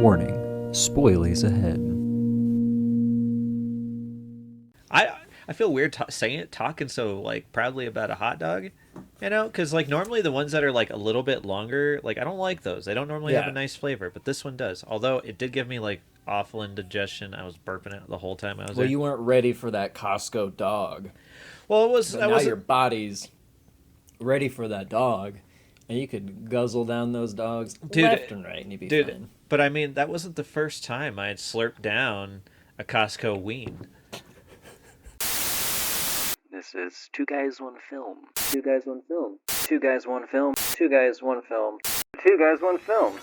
Warning, spoilies ahead. I feel weird talking so like proudly about a hot dog, because like normally the ones that are like a little bit longer, like I don't like those. They don't normally have a nice flavor, but this one does. Although it did give me like awful indigestion. I was burping it the whole time I was Well, there. you weren't ready for that Costco dog. Well, it was. But now your body's ready for that dog, and you could guzzle down those dogs left and right, and you'd be fine. But I mean, that wasn't the first time I had slurped down a Costco ween. This is Two Guys, One Film. Two Guys, One Film. Two Guys, One Film. Two Guys, One Film. Two Guys, One Film.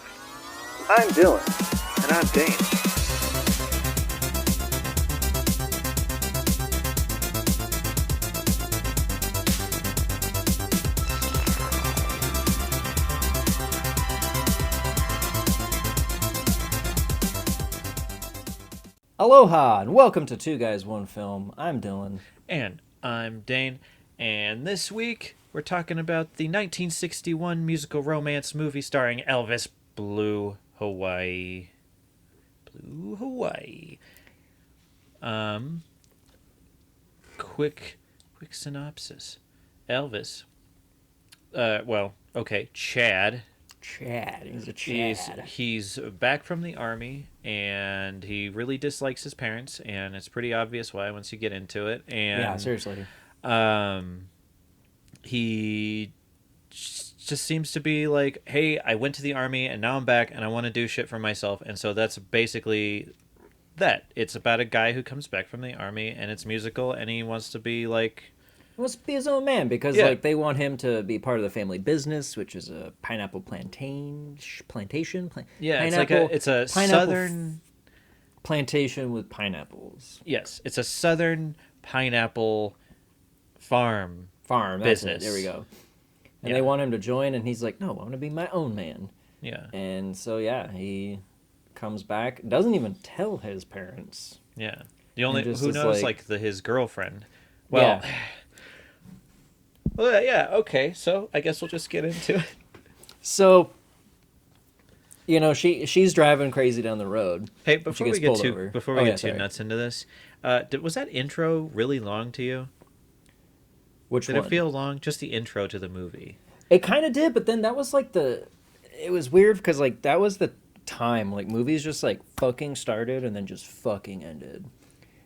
I'm Dylan. And I'm Dane. Aloha, and welcome to Two Guys, One Film. I'm Dylan. And I'm Dane. And this week, we're talking about the 1961 musical romance movie starring Elvis, Blue Hawaii. Blue Hawaii. Quick synopsis. Elvis. Chad. He's a Chad. He's back from the army, and he really dislikes his parents, and it's pretty obvious why once you get into it. And yeah, seriously. He just seems to be like, hey, I went to the army, and now I'm back, and I want to do shit for myself. And so that's basically that. It's about a guy who comes back from the army, and it's musical, and he wants to be like... He wants to be his own man because they want him to be part of the family business, which is a pineapple plantation. It's a southern plantation with pineapples. Yes, it's a southern pineapple farm business. There we go. And they want him to join, and he's like, "No, I want to be my own man." Yeah. And so he comes back. Doesn't even tell his parents. Yeah. The only who knows his girlfriend. Well. Yeah. Well, yeah, okay, so I guess we'll just get into it. So, she's driving crazy down the road. Hey, before we get too nuts into this, was that intro really long to you? Which did one? It feel long? Just the intro to the movie. It kind of did, but then that was it was weird because that was the time, movies just fucking started and then just fucking ended.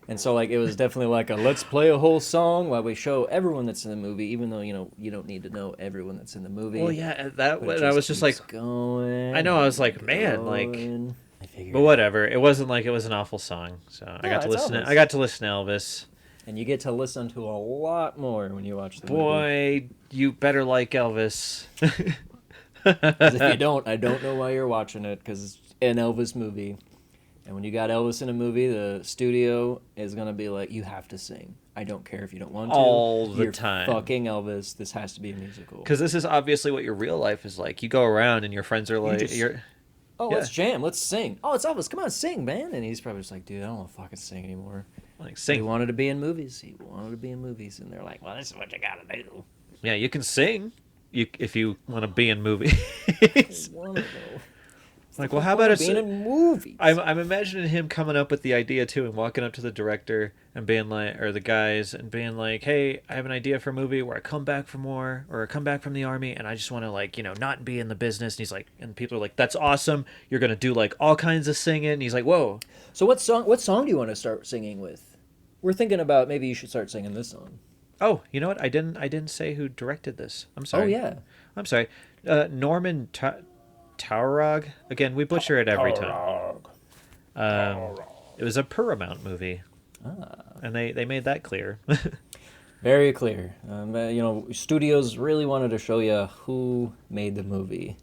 And so, it was definitely let's play a whole song while we show everyone that's in the movie, even though, you don't need to know everyone that's in the movie. Well, yeah, I was just going. I know, I was like, man, but whatever. It wasn't it was an awful song, so I got to listen to Elvis. And you get to listen to a lot more when you watch the movie. Boy, you better like Elvis. 'Cause if you don't, I don't know why you're watching it, because it's an Elvis movie. And when you got Elvis in a movie, the studio is going to be like, you have to sing. I don't care if you don't want to. All the You're time. Fucking Elvis. This has to be a musical. Because this is obviously what your real life is like. You go around and your friends are like... Let's jam. Let's sing. Oh, it's Elvis. Come on, sing, man. And he's probably just like, dude, I don't want to fucking sing anymore. Sing. He wanted to be in movies. And they're like, well, this is what you got to do. Yeah, you can sing if you want to be in movies. Well, how about being in movies? I'm imagining him coming up with the idea too, and walking up to the director and being like, or the guys, and being like, "Hey, I have an idea for a movie where I come back from war, or I come back from the army, and I just want to not be in the business." And he's like, and people are like, "That's awesome! You're gonna do all kinds of singing." And he's like, "Whoa!" So what song do you want to start singing with? We're thinking about maybe you should start singing this song. Oh, you know what? I didn't say who directed this. I'm sorry. Oh yeah. I'm sorry. Norman Taurog. Again, we butcher it every time. It was a Paramount movie, and they made that clear. Very clear. Studios really wanted to show you who made the movie.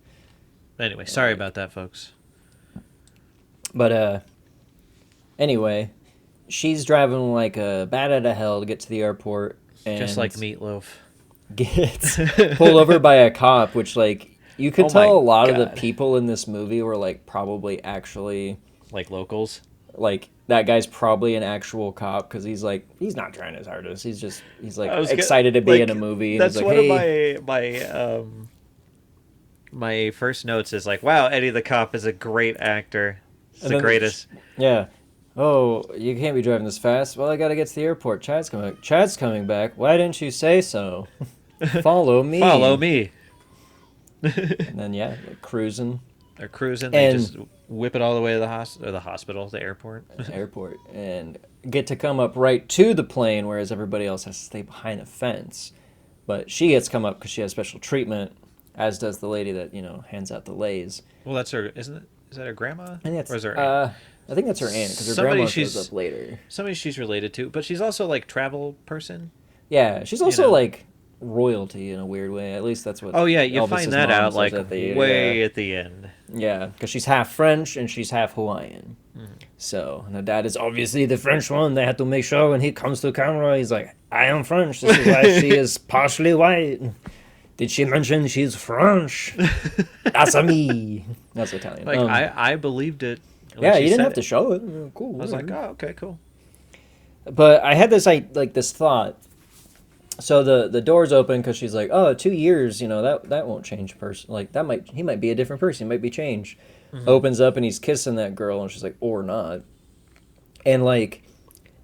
Anyway, sorry about that, folks. But anyway, she's driving like a bat out of hell to get to the airport, and just like Meatloaf gets pulled over by a cop, which you could tell a lot of the people in this movie were probably actually locals. That guy's probably an actual cop because he's not trying his hardest. He's excited to be in a movie. That's one of my first notes is wow, Eddie the cop is a great actor. It's the greatest. Yeah. Oh, you can't be driving this fast. Well, I gotta get to the airport. Chad's coming back. Chad's coming back. Why didn't you say so? Follow me. Follow me. And then, yeah, they're cruising. They're cruising. They And- just whip it all the way to the hospital, the airport. Airport. And get to come up right to the plane, whereas everybody else has to stay behind a fence. But she gets come up because she has special treatment, as does the lady that, hands out the lays. Well, that's her, isn't it? Is that her grandma? I think that's, or is her aunt? I think that's her aunt, because her Somebody grandma she's- shows up later. Somebody she's related to, but she's also like travel person. Yeah, she's also know. like royalty in a weird way. At least that's what. Oh yeah, you Elvis's find that mom out says like at the, way at the end. Yeah, because she's half French and she's half Hawaiian. So, and the dad is obviously the French one. They have to make sure when he comes to camera, he's like, I am French. This is why she is partially white. Did she mention she's French? That's a me. That's Italian. Like I believed it. when Yeah, she you didn't said have to it. show it. Cool. I was like, whatever. oh, okay, cool. But I had this thought. So the door's open because she's like, oh, 2 years, that won't change person. Like he might be a different person. He might be changed. Opens up and he's kissing that girl and she's like, or not. And like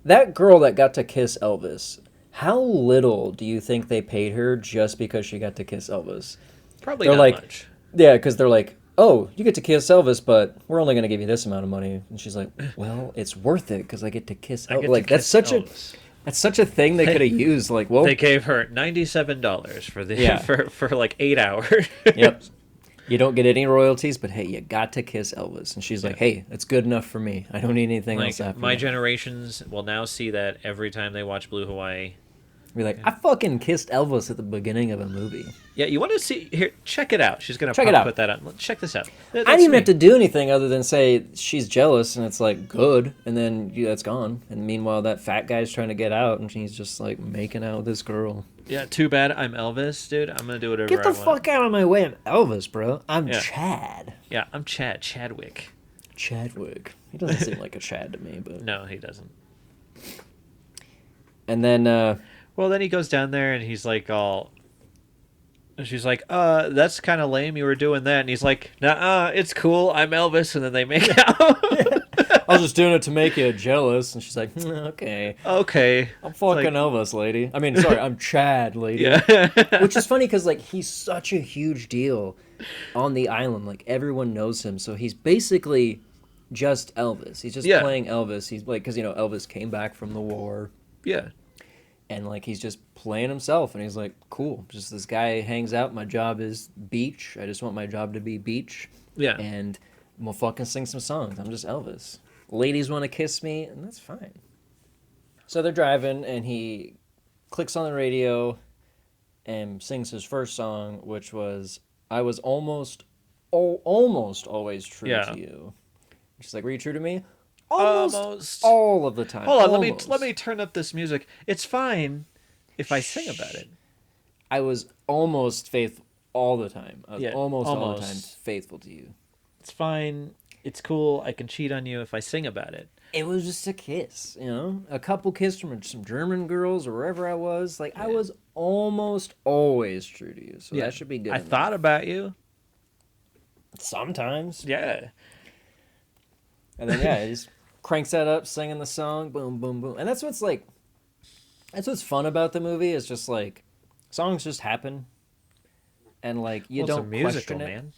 that girl that got to kiss Elvis, how little do you think they paid her just because she got to kiss Elvis? Probably They're not like, much. Yeah, because they're like, oh, you get to kiss Elvis, but we're only going to give you this amount of money. And she's like, well, it's worth it because I get to kiss I Elvis. get to Like kiss Elvis. That's such a thing they could have used. Like, well, They gave her $97 for the Yeah. for like 8 hours. yep. You don't get any royalties, but hey, you got to kiss Elvis. And she's like, hey, that's good enough for me. I don't need anything else Like after my that. generations will now see that every time they watch Blue Hawaii. Be like, I fucking kissed Elvis at the beginning of a movie. Yeah, you want to see here? Check it out. She's gonna Check it out. put that on. Check this out. I didn't even have to do anything other than say she's jealous, and it's like good, and then that's gone. And meanwhile, that fat guy's trying to get out, and she's just like making out with this girl. Yeah, too bad I'm Elvis, dude. I'm gonna do whatever Get the I want. fuck out of my way! I'm Elvis, bro. I'm Yeah. Chad. Yeah, I'm Chadwick. Chadwick. He doesn't seem like a Chad to me, but. No, he doesn't. And then, Well, then he goes down there and he's like all. And she's like, that's kind of lame. You were doing that, and he's like, nah, it's cool. I'm Elvis, and then they make out. I was just doing it to make you jealous, and she's like, okay. Okay. I'm fucking like- Elvis, lady. I mean, sorry, I'm Chad, lady. Yeah. Which is funny because like he's such a huge deal on the island. Like everyone knows him, so he's basically just Elvis. He's just Yeah. playing Elvis. He's like, because Elvis came back from the war, Yeah. and like he's just playing himself. And he's like, cool. Just this guy hangs out. My job is beach. I just want my job to be beach. Yeah. And I'm gonna fucking sing some songs. I'm just Elvis. Ladies want to kiss me, and that's fine. So they're driving, and he clicks on the radio and sings his first song, which was "I Was Almost Always True Yeah. to You." She's like, "Were you true to me?" Almost. All of the time. Hold on, Almost. let me turn up this music. It's fine if I sing about it. I was almost faithful all the time. I was Yeah, almost all the almost. time faithful to you. It's fine. It's cool. I can cheat on you if I sing about it. It was just a kiss, a couple kiss from some German girls or wherever I was. Like I was almost always true to you, so that should be good. I enough. thought about you. Sometimes, Yeah. and then he just cranks that up, singing the song, boom, boom, boom, and that's what's fun about the movie is just like songs just happen, and like you Well, it's a don't musical, question it. man.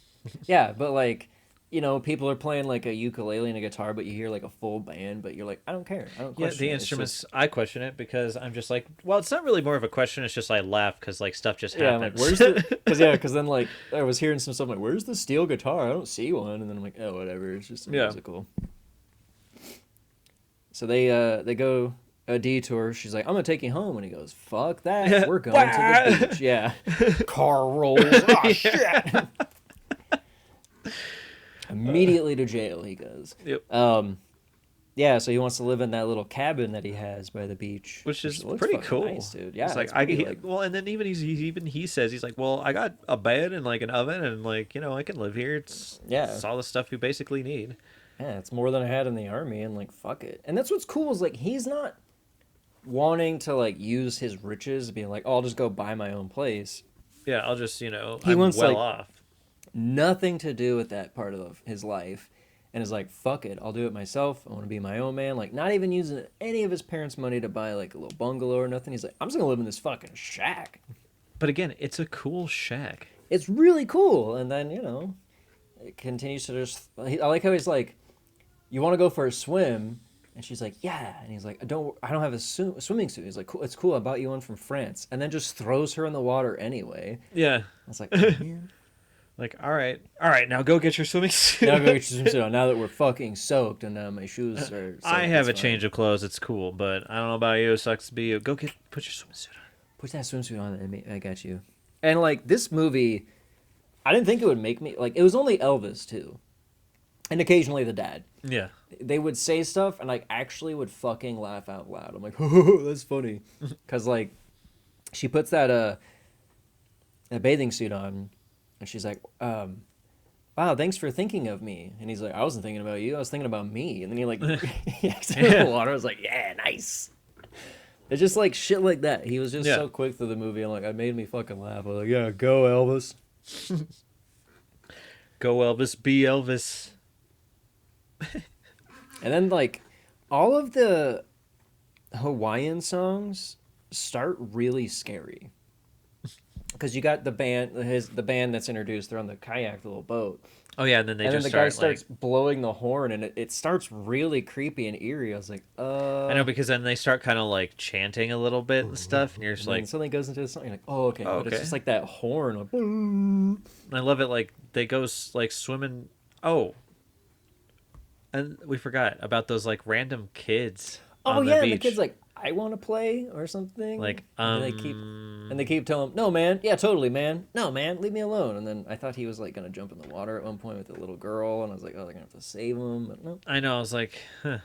Yeah, but like. People are playing like a ukulele and a guitar, but you hear like a full band, but you're like, I don't care. I don't Yeah, question the it. It's instruments. just- I question it because I'm just like, well, it's not really more of a question. It's just I laugh because like stuff just Yeah, I'm like, happens. where's the? Because then like I was hearing some stuff like, where's the steel guitar? I don't see one, and then I'm like, oh, whatever. It's just a Yeah. musical. So they go a detour. She's like, I'm gonna take you home, and he goes, fuck that. We're going to the beach. Yeah. Car rolls. Oh shit. Immediately to jail he goes. Yep. Yeah, so he wants to live in that little cabin that he has by the beach, Which is looks pretty fucking cool, nice, dude. Yeah, it's like it's pretty, well, and then even he says he's like, well, I got a bed and like an oven and like I can live here. It's all the stuff you basically need. yeah, it's more than I had in the army, and like fuck it. And that's what's cool is like he's not wanting to like use his riches, being like, oh, I'll just go buy my own place. Yeah, I'll just He I'm wants, well like- off. Nothing to do with that part of his life. and is like, fuck it, I'll do it myself. I want to be my own man. Like, not even using any of his parents' money to buy like a little bungalow or nothing. He's like, I'm just gonna live in this fucking shack. But again, it's a cool shack. It's really cool. And then, you know, it continues to just. I like how he's like, you want to go for a swim? And she's like, yeah. And he's like, I don't have a swimming suit. He's like, cool, it's cool. I bought you one from France. And then just throws her in the water anyway. Yeah. I was like, oh, man. Like, all right, now go get your swimming suit. Now go get your swim suit on. Now that we're fucking soaked and my shoes are soaked, I have a it's change fine. of clothes. It's cool, but I don't know about you. It sucks to be you. Put your swimming suit on. Put that swimsuit on and I got you. And like this movie, I didn't think it would make me like. It was only Elvis too, and occasionally the dad. Yeah. They would say stuff and like actually would fucking laugh out loud. I'm like, oh, that's funny, because like she puts that a bathing suit on, and she's like, wow, thanks for thinking of me. And he's like, I wasn't thinking about you. I was thinking about me. And then he like he exited the water. I was like, yeah, nice. It's just like shit like that. He was just so quick through the movie. I'm like, it made me fucking laugh. I was like, yeah, go Elvis. Go Elvis, be Elvis. And then like all of the Hawaiian songs start really scary. Because you got the band that's introduced. They're on the kayak, the little boat. Oh yeah, and then the guy starts blowing the horn, and it starts really creepy and eerie. I was like, I know, because then they start kind of like chanting a little bit and stuff, and you're just like, something goes into the song. You're like, oh, okay. Oh, But it's okay. just like that horn. Like, I love it. Like they go like swimming. Oh, and we forgot about those like random kids. oh on yeah, the and the beach. kid's like, I want to play or something. Like, and they keep telling him, no man, yeah, totally man, no man, leave me alone. And then I thought he was like gonna jump in the water at one point with the little girl, and I was like, oh, they're gonna have to save him, but no. I know. I was like, huh.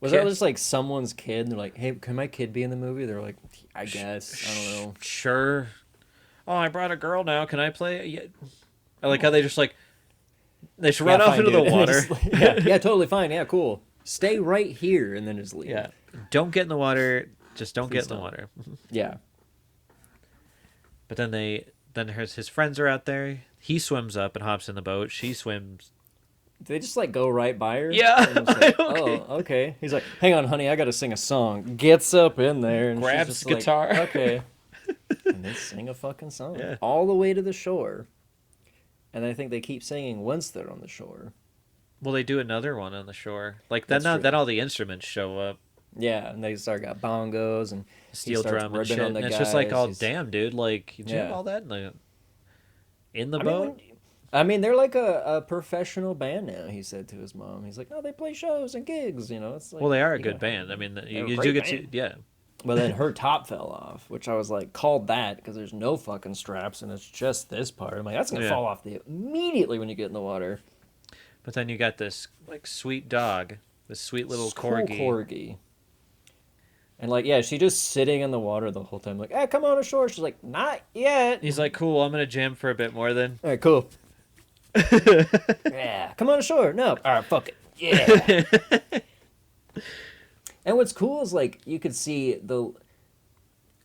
Was Kid- that just like someone's kid? And they're like, hey, can my kid be in the movie? They're like, I guess, I don't know. Sure. Oh, I brought a girl now. Can I play? Yeah. I like how they just like they should run off fine, into dude. the water. Yeah, totally fine. Yeah, cool. Stay right here, and then just leave. Yeah. Don't get in the water. Just don't Please get in the don't. water. Yeah. But then his friends are out there. He swims up and hops in the boat. She swims. They just like go right by her. Yeah. And it's like, Okay. oh, okay. He's like, hang on, honey, I gotta sing a song. Gets up in there and she's Grabs just like, guitar. okay. And they sing a fucking song Yeah. all the way to the shore. And I think they keep singing once they're on the shore. Well, they do another one on the shore. Like That's true. then all the instruments show up. Yeah, and they start got bongos and Steel he starts drum and ribbing shit. on And the it's just like, guys. oh He's- damn, dude! Like, did you have Yeah. all that in the I boat? mean, they're like a professional band now. He said to his mom, he's like, oh, they play shows and gigs. You know, it's like, Well, they are a you good know, band. I mean, they're you a do great get to, band. yeah. But then her top fell off, which I was like, called that because there's no fucking straps and it's just this part. I'm like, that's gonna Yeah. fall off immediately when you get in the water. But then you got this like sweet dog, this sweet little It's cool corgi. corgi. And like, yeah, she just sitting in the water the whole time, like, hey, come on ashore. She's like, not yet. He's like, cool. I'm gonna jam for a bit more then. All right, cool. Yeah, come on ashore. No, all right, fuck it. Yeah. And what's cool is like you could see the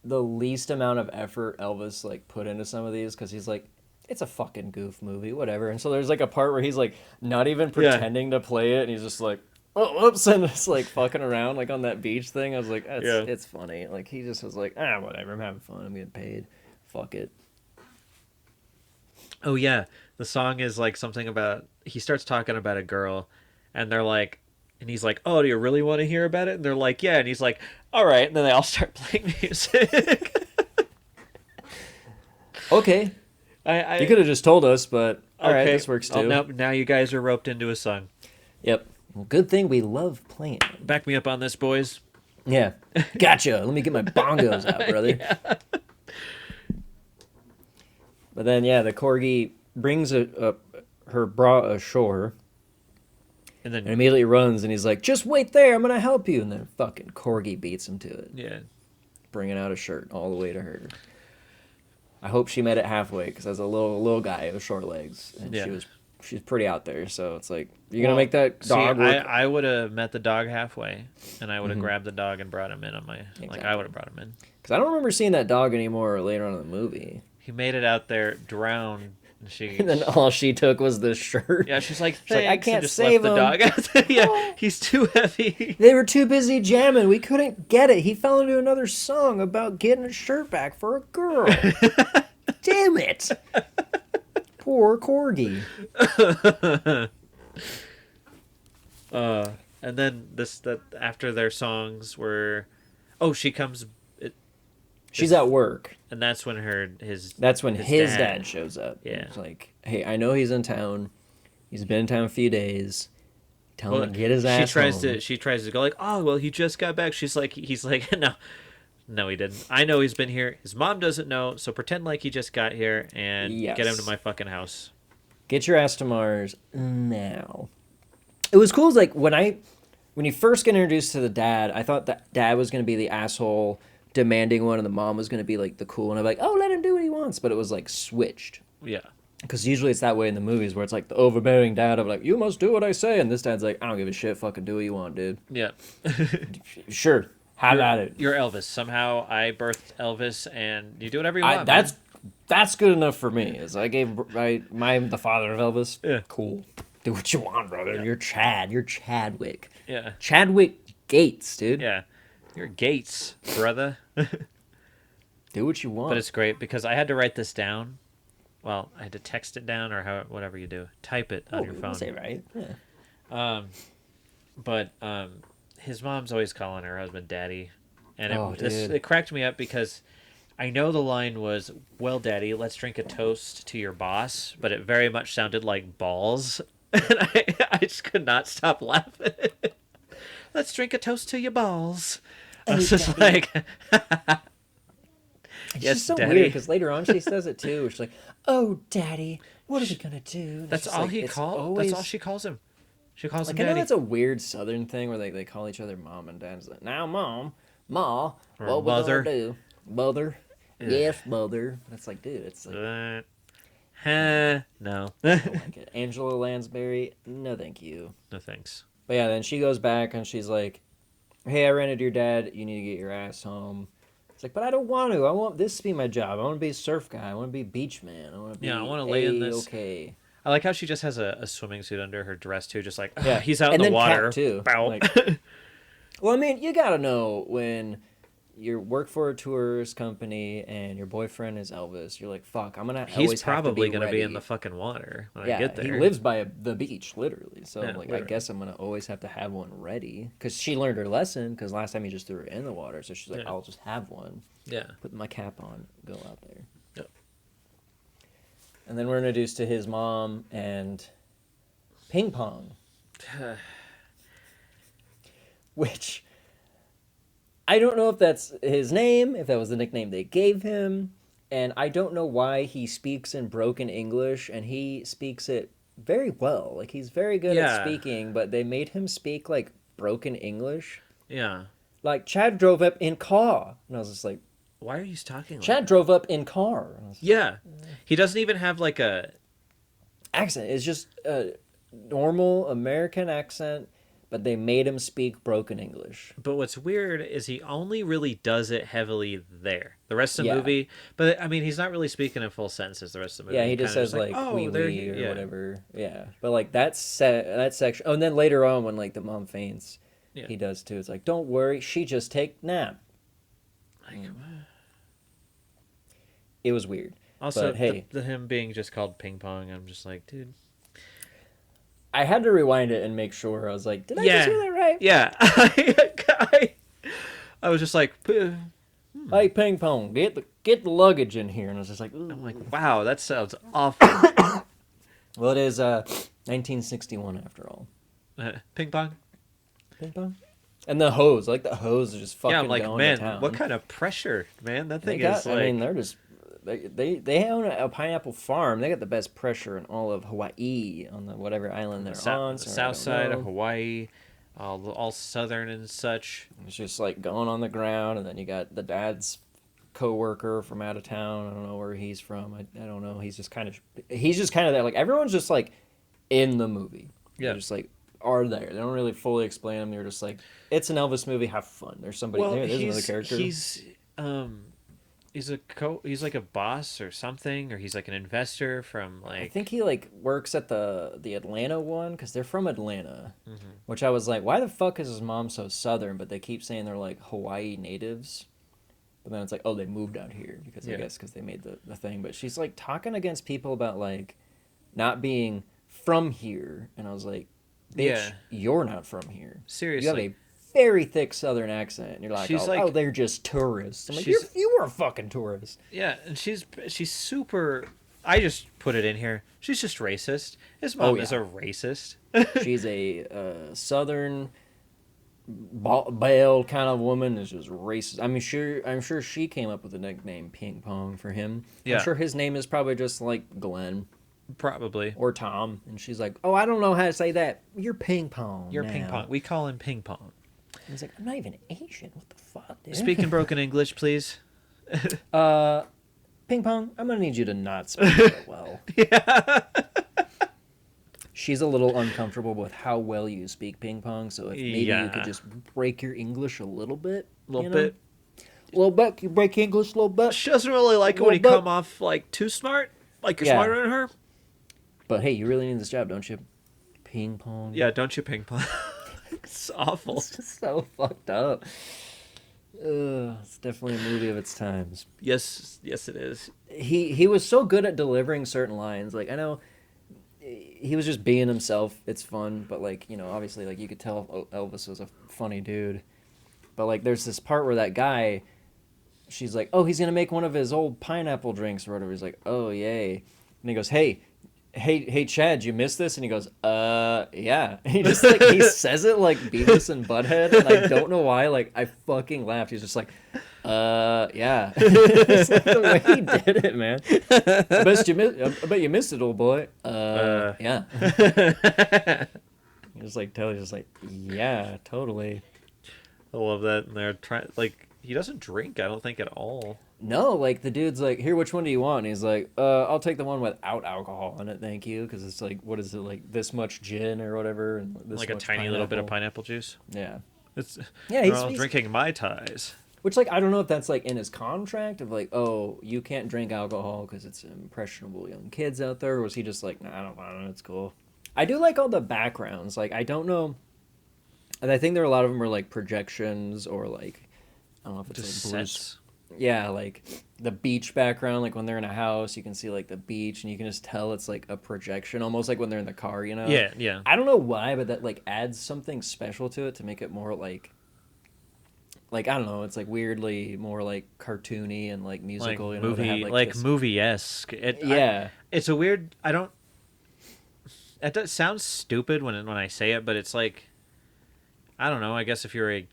least amount of effort Elvis like put into some of these because he's like, it's a fucking goof movie, whatever. And so there's like a part where he's like not even pretending to play it, and he's just like, oh, whoops, and just like fucking around like on that beach thing. I was like, it's funny. Like he just was like, whatever, I'm having fun, I'm getting paid, fuck it. Oh yeah, the song is like something about. He starts talking about a girl, and they're like, and he's like, "Oh, do you really want to hear about it?" And they're like, "Yeah." And he's like, "All right." And then they all start playing music. Okay, I you could have just told us, but all right, okay, this works oh, too. now you guys are roped into a song. Yep. Well, good thing we love playing. Back me up on this, boys. Yeah. Gotcha. Let me get my bongos out, brother. But then, yeah, the corgi brings her bra ashore And then and immediately runs, and he's like, just wait there, I'm going to help you. And then fucking corgi beats him to it, yeah, bringing out a shirt all the way to her. I hope she met it halfway, because as a little guy with short legs, and Yeah. she's pretty out there, so it's like, you're going to make that dog See, work? I would have met the dog halfway, and I would have grabbed the dog and brought him in on my like Exactly. I would have brought him in. Because I don't remember seeing that dog anymore later on in the movie. He made it out there, drowned, And then all she took was the shirt. Yeah, she's like, She's thanks, like, I and can't just save left him. the dog. Yeah, he's too heavy. They were too busy jamming. We couldn't get it. He fell into another song about getting a shirt back for a girl. Damn it. Poor corgi. And then that after their songs were, oh, she comes, She's at work. and that's when his Dad shows up. Yeah. It's like, hey, I know he's in town. He's been in town a few days. Tell him to get his ass home. She tries to go like, oh well, he just got back. He's like, no, he didn't. I know he's been here. His mom doesn't know, so pretend like he just got here and get him to my fucking house. Get your ass to Mars now. It was cool. Like when you first get introduced to the dad, I thought that dad was going to be the asshole demanding one, and the mom was going to be like the cool one. I'm like, oh, let him do what he wants. But it was like switched. Yeah. Because usually it's that way in the movies where it's like the overbearing dad of like, you must do what I say. And this dad's like, I don't give a shit. Fucking do what you want, dude. Yeah. Sure. Have at it. You're Elvis. Somehow I birthed Elvis, and you do whatever you want. That's good enough for me. Is I gave the father of Elvis. Yeah. Cool. Do what you want, brother. Yeah. You're Chad. You're Chadwick. Yeah. Chadwick Gates, dude. Yeah. You're Gates, brother. Do what you want. But it's great because I had to write this down. Well, I had to text it down or whatever you do. Type it on your phone. Say right. Yeah. But his mom's always calling her husband daddy. And dude. It cracked me up because I know the line was, well, daddy, let's drink a toast to your boss. But it very much sounded like balls. And I just could not stop laughing. Let's drink a toast to your balls. I was just like... It's yes, just so daddy. weird because later on she says it too. She's like, "Oh, daddy, what are we gonna do?" And That's all like, he calls. That's all she calls him. She calls him I know daddy. that's a weird Southern thing where they call each other mom and dad. It's like, now, mom, ma, what we mother. gonna do, mother? Yeah. Yes, mother. But it's like, dude, it's like, No. I don't like it. Angela Lansbury, no, thank you. No thanks. But yeah, then she goes back and she's like, "Hey, I ran into your dad. You need to get your ass home." It's like, but I don't want to. I want this to be my job. I want to be a surf guy. I want to be a beach man. I want to be I want to lay in this. Okay. I like how she just has a swimming suit under her dress too, just like Yeah, he's out and in the then water. Cat too. Bow. Like, well, I mean, you gotta know when you work for a tourist company and your boyfriend is Elvis. You're like, fuck, I'm gonna. He's always probably have to gonna ready. be in the fucking water when Yeah, I get there. he lives by the beach, literally. So Yeah, like, literally. I guess I'm gonna always have to have one ready because she learned her lesson. Because last time he just threw her in the water, so she's like, Yeah. I'll just have one. Yeah. Put my cap on, go out there. Yep. And then we're introduced to his mom and Ping Pong. Which, I don't know if that's his name, if that was the nickname they gave him, and I don't know why he speaks in broken English, and he speaks it very well. Like, he's very good at speaking, but they made him speak, like, broken English. Yeah. Like, Chad drove up in car. And I was just like, Why are you talking like Chad that? drove up in car. Yeah. He doesn't even have like a Accent. It's just a normal American accent, but they made him speak broken English. But what's weird is he only really does it heavily there. The rest of the Yeah. movie, but I mean, he's not really speaking in full sentences the rest of the movie. Yeah, he just kinda says like oh, wee there wee or yeah. whatever. Yeah, but like that section. Oh, and then later on when like the mom faints, Yeah. he does too. It's like, don't worry, she just take nap. Like, It was weird. also, but, hey, the him being just called ping pong, I'm just like, dude. I had to rewind it and make sure. I was like, did I just hear that right? Yeah. I was just like, Hey, Ping Pong, get the luggage in here. And I was just like, ooh. I'm like, wow, that sounds awful. Well, it is 1961 after all. Ping pong. Ping Pong. And the hose, like the hose is just fucking Yeah, I'm like, going man, to town. what kind of pressure, man? That thing They got, is like. I mean, they're just they own a pineapple farm. They got the best pressure in all of Hawaii on the whatever island they're on. So I south don't side know. of Hawaii, all southern and such. It's just like going on the ground, and then you got the dad's co-worker from out of town. I don't know where he's from. I don't know. He's just kind of there. Like everyone's just like in the movie. Yeah. They're just like are there. They don't really fully explain them. They're just like, it's an Elvis movie. Have fun. There's somebody there. There's another character. he's like a boss or something, or he's like an investor from like. I think he like works at the Atlanta one because they're from Atlanta, Mm-hmm. which I was like, why the fuck is his mom so southern? But they keep saying they're like Hawaii natives. But then it's like, oh, they moved out here because I Yeah. guess because they made the thing. But she's like talking against people about like not being from here, and I was like, bitch, Yeah. you're not from here. Seriously. You have a very thick southern accent, and you're like, She's oh, like- oh, they're just tourists. I'm like, she's- you were a fucking tourist. Yeah, and she's super. I just put it in here. She's just racist. His mom yeah. is a racist. She's a southern belle kind of woman. Is just racist. I'm sure she came up with the nickname Ping Pong for him. Yeah. I'm sure his name is probably just like Glenn Probably. or Tom, and she's like, oh, I don't know how to say that. You're Ping Pong. You're now. Ping Pong. We call him Ping Pong. He's like, I'm not even Asian. What the fuck, dude? Speaking broken English, please. Ping Pong, I'm gonna need you to not speak that well. Yeah. She's a little uncomfortable with how well you speak ping pong, so if maybe you could Yeah. just break your English a little bit. A little you know? bit. A little bit. You break English a little bit. She doesn't really like it when you Little bit. come off like too smart. Like you're Yeah. smarter than her. But hey, you really need this job, don't you? Ping pong. Yeah, don't you ping pong? It's awful. It's just so fucked up. It's definitely a movie of its times. Yes, it is. He was so good at delivering certain lines. Like, I know he was just being himself. It's fun, but like, you know, obviously like you could tell Elvis was a funny dude. But like there's this part where that guy, she's like, oh, he's gonna make one of his old pineapple drinks or whatever. He's like, oh yay. And he goes, hey Chad, you missed this? And he goes, yeah. And he just like he says it like Beavis and Butthead, and I don't know why, like I fucking laughed. He's just like, yeah. It's like the way he did it, man. I bet you missed it, old boy. Yeah. He just like totally just like, yeah, totally. I love that. And they're trying, like, he doesn't drink, I don't think, at all. No, like the dude's like, here, which one do you want? And he's like, I'll take the one without alcohol in it, thank you, because it's like, what is it, like this much gin or whatever, and this Like a much tiny little bit of pineapple. pineapple juice. Yeah, It's yeah, well, he's drinking Mai Tais. which like I don't know if that's like in his contract of like, oh, you can't drink alcohol because it's impressionable young kids out there, or was he just like, nah, I don't want it, it's cool. I do like all the backgrounds, like I don't know, and I think there are a lot of them are like projections or like I don't know if it's Just like blue. sets. Yeah, like the beach background, like when they're in a house, you can see like the beach, and you can just tell it's like a projection, almost like when they're in the car, you know? Yeah. I don't know why, but that like adds something special to it to make it more like I don't know, it's like weirdly more like cartoony and like musical, Like you know? to have, movie, like, like this- movie-esque. Yeah. It's a weird. I don't. It does, sounds stupid when I say it, but it's like, I don't know. I guess if you're a,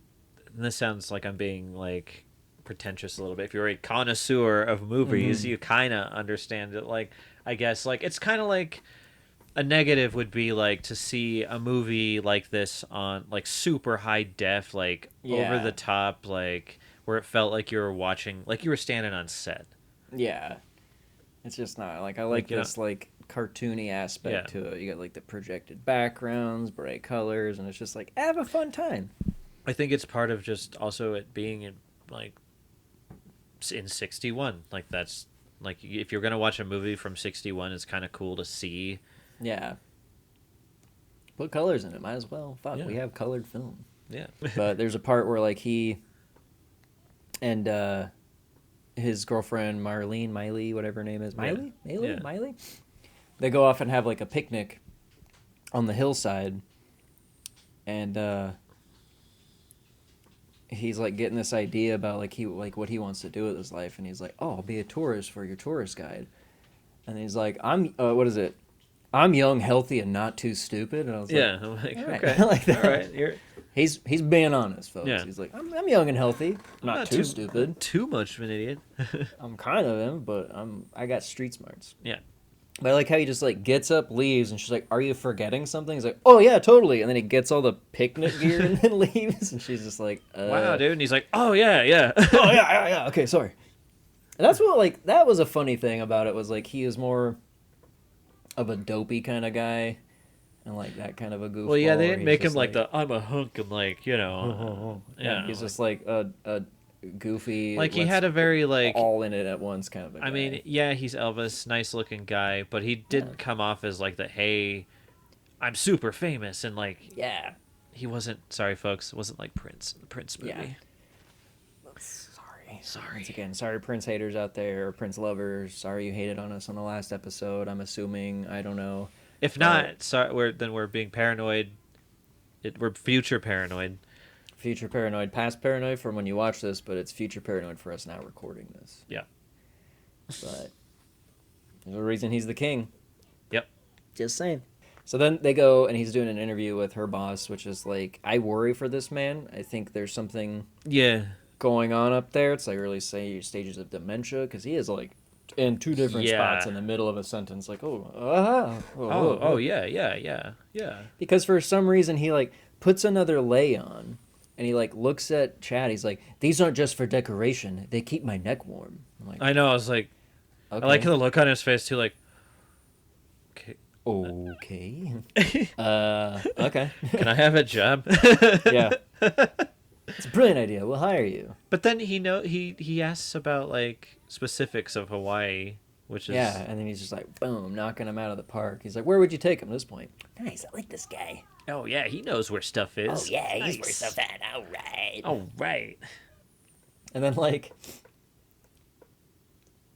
and this sounds like I'm being like pretentious a little bit. If you're a connoisseur of movies, you kind of understand it. Like, I guess like it's kind of like a negative would be like to see a movie like this on like super high def, like over Yeah. the top, like where it felt like you were watching, like you were standing on set. Yeah. It's just not like I like Like, you this like cartoony aspect Yeah. to it. You got like the projected backgrounds, bright colors, and it's just like have a fun time. I think it's part of just also it being in like in 61. Like that's like if you're gonna watch a movie from 61, it's kind of cool to see. Yeah. Put colors in it, might as well. Fuck, Yeah. we have colored film. Yeah. But there's a part where like he and his girlfriend Miley, whatever her name is, Yeah. Miley, they go off and have like a picnic on the hillside, and he's like getting this idea about like what he wants to do with his life, and he's like, oh, I'll be a tourist for your tourist guide, and he's like, I'm what is it? I'm young, healthy, and not too stupid. And I was Yeah. like, I'm like, all right. okay. I like that. All right. You're He's being honest, folks. Yeah. He's like, I'm young and healthy, not too stupid. Too much of an idiot. I'm kind of him, but I got street smarts. Yeah. But I like how he just like gets up, leaves, and she's like, "Are you forgetting something?" He's like, "Oh yeah, totally." And then he gets all the picnic gear and then leaves, and she's just like, Wow, dude. And he's like, oh yeah. Oh yeah. Okay, sorry. And that's what like that was a funny thing about it was like he was more of a dopey kind of guy, and like that kind of a goofball. Well, yeah, they where didn't he's make him just like the I'm a hunk and like yeah, yeah. he's just like a goofy. Like he let's had a very like. all in it at once kind of a guy. I mean, yeah, he's Elvis, nice looking guy, but he didn't come off as like the hey, I'm super famous and like. Yeah. He wasn't. Sorry, folks. It wasn't like Prince. The Prince movie. Yeah. Sorry. Once again, sorry Prince haters out there, or Prince lovers. Sorry you hated on us on the last episode. I'm assuming. I don't know. If not, sorry, we're being paranoid. We're future paranoid. Future paranoid, past paranoid from when you watch this, but it's future paranoid for us now recording this. Yeah. But there's a reason he's the king. Yep. Just saying. So then they go, and he's doing an interview with her boss, which is like, I worry for this man. I think there's something going on up there. It's like early stages of dementia, because he is like in two different spots in the middle of a sentence, like, yeah. Because for some reason he like puts another lei on, and he like looks at Chad. He's like, these aren't just for decoration. They keep my neck warm. I'm like, I know. I was like, okay. I like the look on his face too. Like, okay. Okay. Can I have a job? Yeah. It's a brilliant idea. We'll hire you. But then he asks about like specifics of Hawaii, which is and then he's just like, boom, knocking him out of the park. He's like, where would you take him at this point? Nice, I like this guy. Oh yeah, he knows where stuff is. Oh yeah, he's nice. where stuff at. All right. All right. And then like,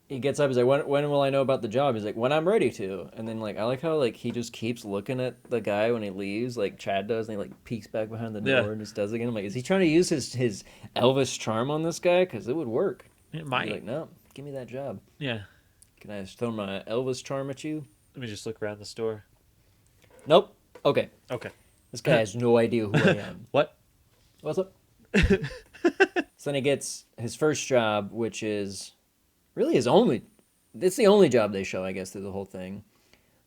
he gets up. He's like, when will I know about the job? He's like, when I'm ready to. And then like, I like how like he just keeps looking at the guy when he leaves, like Chad does, and he like peeks back behind the door and just does it again. I'm like, is he trying to use his Elvis charm on this guy? Because it would work. It might. He's like, no, give me that job. Yeah. Can I just throw my Elvis charm at you? Let me just look around the store. Nope. Okay. Okay. This guy has no idea who I am. What? What's up? So then he gets his first job, which is really his only. It's the only job they show, I guess, through the whole thing,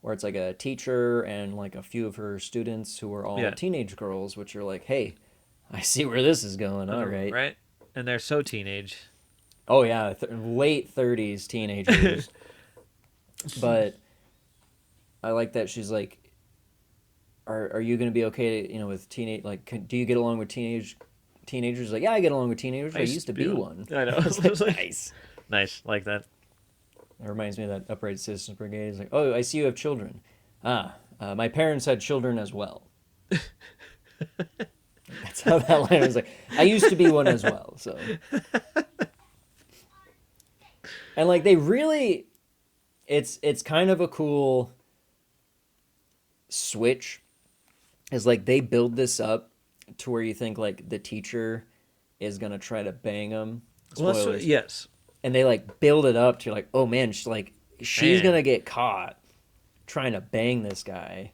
where it's like a teacher and like a few of her students who are all teenage girls, which are like, hey, I see where this is going. All right. Right. And they're so teenage. Oh yeah, late 30s teenagers. But I like that she's like, are you going to be okay, with teenage, like, do you get along with teenagers? Like, yeah, I get along with teenagers. I used to be one. I know. I was like, nice. Nice, like that. It reminds me of that Upright Citizens Brigade. It's like, oh, I see you have children. My parents had children as well. That's how that line was like, I used to be one as well, so. And like, they really, it's kind of a cool switch. Is like, they build this up to where you think like the teacher is going to try to bang him. Spoilers. Well, yes. And they like build it up to like, oh man, she's gonna get caught trying to bang this guy,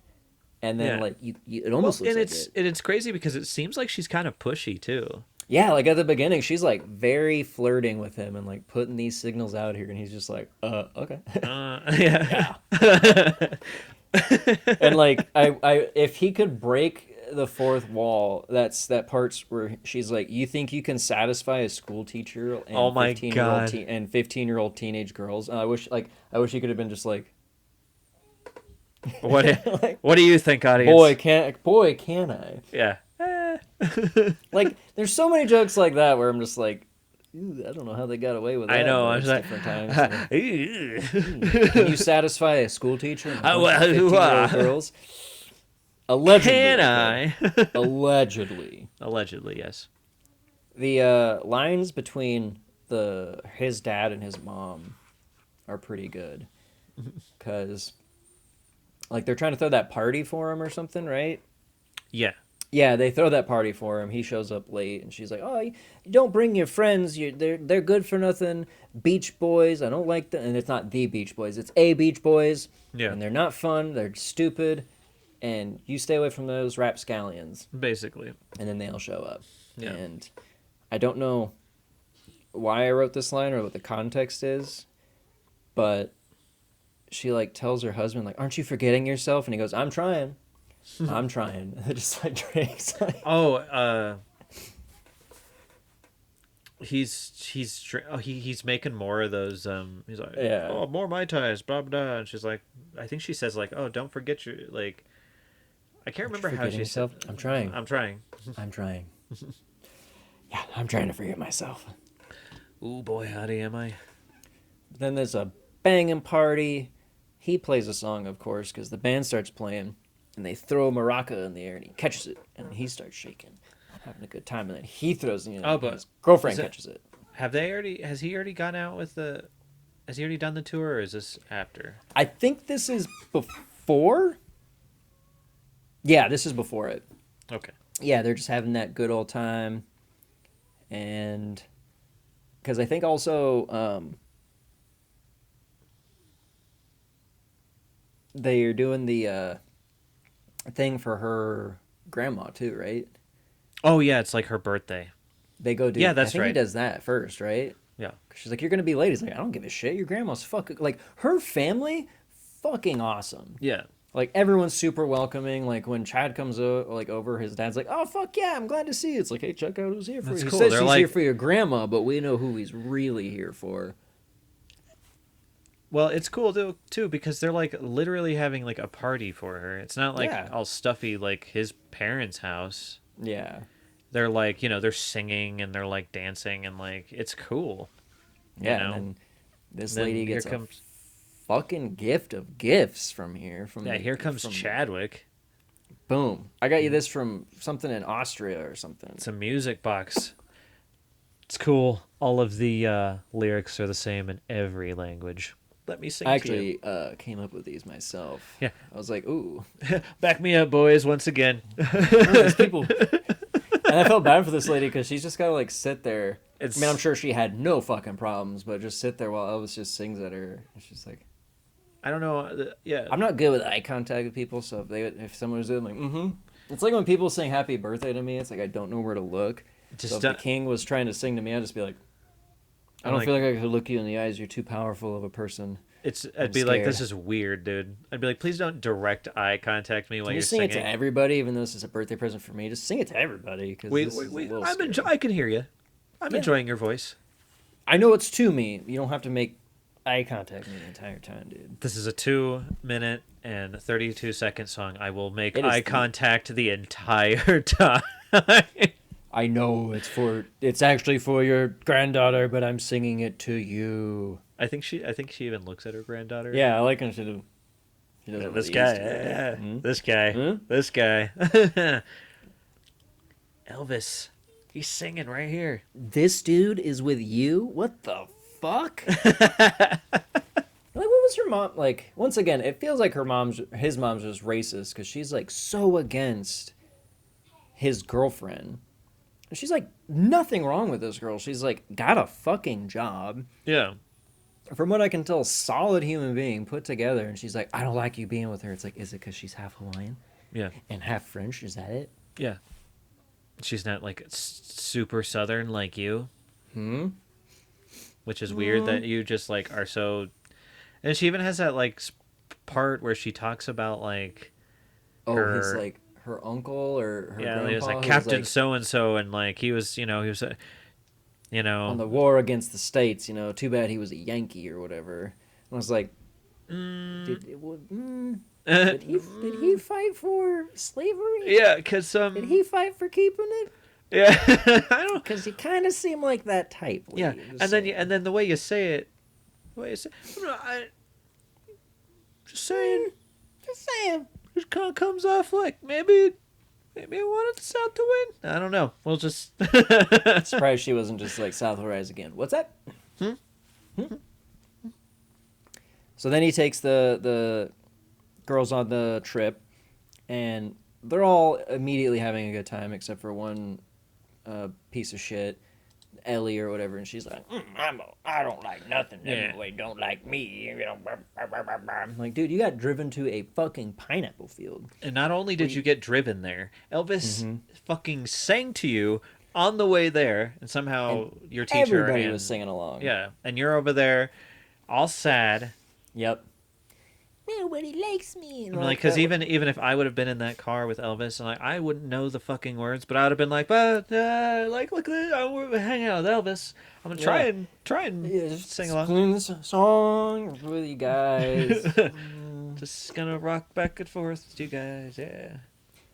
and then like you it almost looks like it. And it's crazy because it seems like she's kind of pushy too. Yeah, like at the beginning, she's like very flirting with him and like putting these signals out here, and he's just like, okay, yeah. And like I if he could break the fourth wall, that part's where she's like, you think you can satisfy a school teacher and oh my God. and 15-year-old teenage girls? And I wish he could have been just like, what like, what do you think, audience? Boy can I. Yeah. Like, there's so many jokes like that where I'm just like, ooh, I don't know how they got away with that. I know. I was like, different times. Can you satify a school teacher and 15-year-old girls? Allegedly. Can I? Allegedly. Allegedly, yes. The lines between his dad and his mom are pretty good. Because, like, they're trying to throw that party for him or something, right? Yeah. Yeah, they throw that party for him. He shows up late, and she's like, "Oh, you don't bring your friends. They're good for nothing. Beach Boys. I don't like them." And it's not the Beach Boys. It's a Beach Boys. Yeah. And they're not fun. They're stupid. And you stay away from those rapscallions. Basically. And then they all show up. Yeah. And I don't know why I wrote this line or what the context is, but she like tells her husband, like, "Aren't you forgetting yourself?" And he goes, "I'm trying. I'm trying." And it just like drinks. He's making more of those. He's like, more Mai Tais, blah blah blah. And she's like, I think she says like, "Oh, don't forget your like." I can't remember how she said. I'm trying. I'm trying. I'm trying. Yeah, I'm trying to forget myself. Ooh, boy, howdy am I. Then there's a banging party. He plays a song, of course, because the band starts playing, and they throw a maraca in the air, and he catches it, and he starts shaking, having a good time. And then he throws it in, Oh, but his girlfriend is it- catches it. Has he already gone out with the... Has he already done the tour, or is this after? I think this is before. Yeah, this is before it. Okay. Yeah, they're just having that good old time, and because I think also they are doing the thing for her grandma too, right? Oh, yeah, it's like her birthday. They go do. Yeah, that's I think right. He does that first, right? Yeah. She's like, "You're gonna be late." He's like, "I don't give a shit. Your grandma's fucking like her family, fucking awesome. Yeah. Like everyone's super welcoming. Like when Chad comes over, his dad's like, "Oh fuck yeah, I'm glad to see you." It's like, "Hey, check out who's here for That's you." cool. He says They're she's like- here for your grandma, but we know who he's really here for. Well, it's cool too because they're like literally having like a party for her. It's not like Yeah. all stuffy like his parents' house. Yeah, They're like, they're singing and they're like dancing and like it's cool. yeah. know? And then this Then lady here gets a comes fucking gift of gifts from here. here comes from, Chadwick. Boom! I got you this from something in Austria or something. It's a music box. It's cool. All of the lyrics are the same in every language. Let me sing I to you. actually came up with these myself. Yeah. I was like, ooh, Back me up, boys, once again. these people. And I felt bad for this lady because she's just gotta like sit there. I mean, I'm sure she had no fucking problems, but just sit there while Elvis just sings at her. And she's like, I don't know. Yeah. I'm not good with eye contact with people, so if someone was doing like, mm-hmm. It's like when people sing "Happy Birthday" to me. It's like I don't know where to look. Just So if don't- the king was trying to sing to me, I'd just be like, I I'm don't like- feel like I could look you in the eyes. You're too powerful of a person. I'd be like, this scared. is weird, dude. I'd be like, please don't direct eye contact me while Can you're you sing singing. it to everybody, even though this is a birthday present for me? Just sing it to everybody. Cause Wait, this is wait, a wait. little I'm scary. I can hear you. I'm Yeah. enjoying your voice. I know it's to me. You don't have to make eye contact with me the entire time, dude. This is a 2-minute and 32-second song. I will make It is eye the- contact the entire time. I know it's actually for your granddaughter, but I'm singing it to you. I think she even looks at her granddaughter. Yeah, I like when she doesn't This really guy. used to. Yeah. Hmm? This guy. Huh? This guy. Elvis. He's singing right here. This dude is with you? What the fuck? Like, what was her mom like? Once again, it feels like his mom's just racist because she's like so against his girlfriend. And she's like, nothing wrong with this girl. She's like, got a fucking job. Yeah. From what I can tell, solid human being put together. And she's like, I don't like you being with her. It's like, is it because she's half Hawaiian Yeah. and half French? Is that it? Yeah. She's not like super southern like you. Hmm. Which is weird that you just like are so. And she even has that like part where she talks about like. Oh, his Her- like her uncle or her Yeah, grandpa. he was like who was, Captain like, so and so, and like he was, he was, on the war against the states. Too bad he was a Yankee or whatever. I was like, did he fight for slavery? yeah, because Did he fight for keeping it? yeah, I don't. Because he kind of seemed like that type. Yeah, lady, and just then saying. and then the way you say it, just saying, Just saying. it kind of comes off like maybe I wanted the South to win. I don't know. We'll just. Surprised she wasn't just like South Rise again. What's that? Hmm? So then he takes the girls on the trip, and they're all immediately having a good time except for one piece of shit, Ellie or whatever, and she's like, I don't like nothing. Yeah. Everybody don't like me. I'm like, dude, you got driven to a fucking pineapple field. And not only did you get driven there, Elvis fucking sang to you on the way there, and somehow your teacher Everybody and- was singing along. Yeah, and you're over there, all sad. Yep. Nobody likes me. I'm like, because even if I would have been in that car with Elvis, and like I wouldn't know the fucking words, but I would have been like, but like look, we're hanging out with Elvis. I'm gonna try and just sing along. sing this song with you guys. Just gonna rock back and forth with you guys, yeah.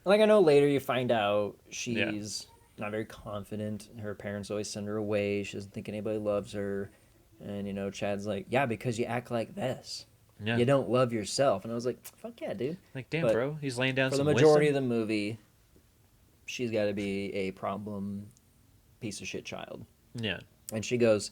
Like, I know later you find out she's not very confident. Her parents always send her away. She doesn't think anybody loves her. And, you know, Chad's like, yeah, because you act like this. Yeah. You don't love yourself. And I was like, fuck yeah, dude. Like, damn, But bro. He's laying down for some the majority wisdom. of the movie, she's got to be a problem piece of shit child. Yeah. And she goes,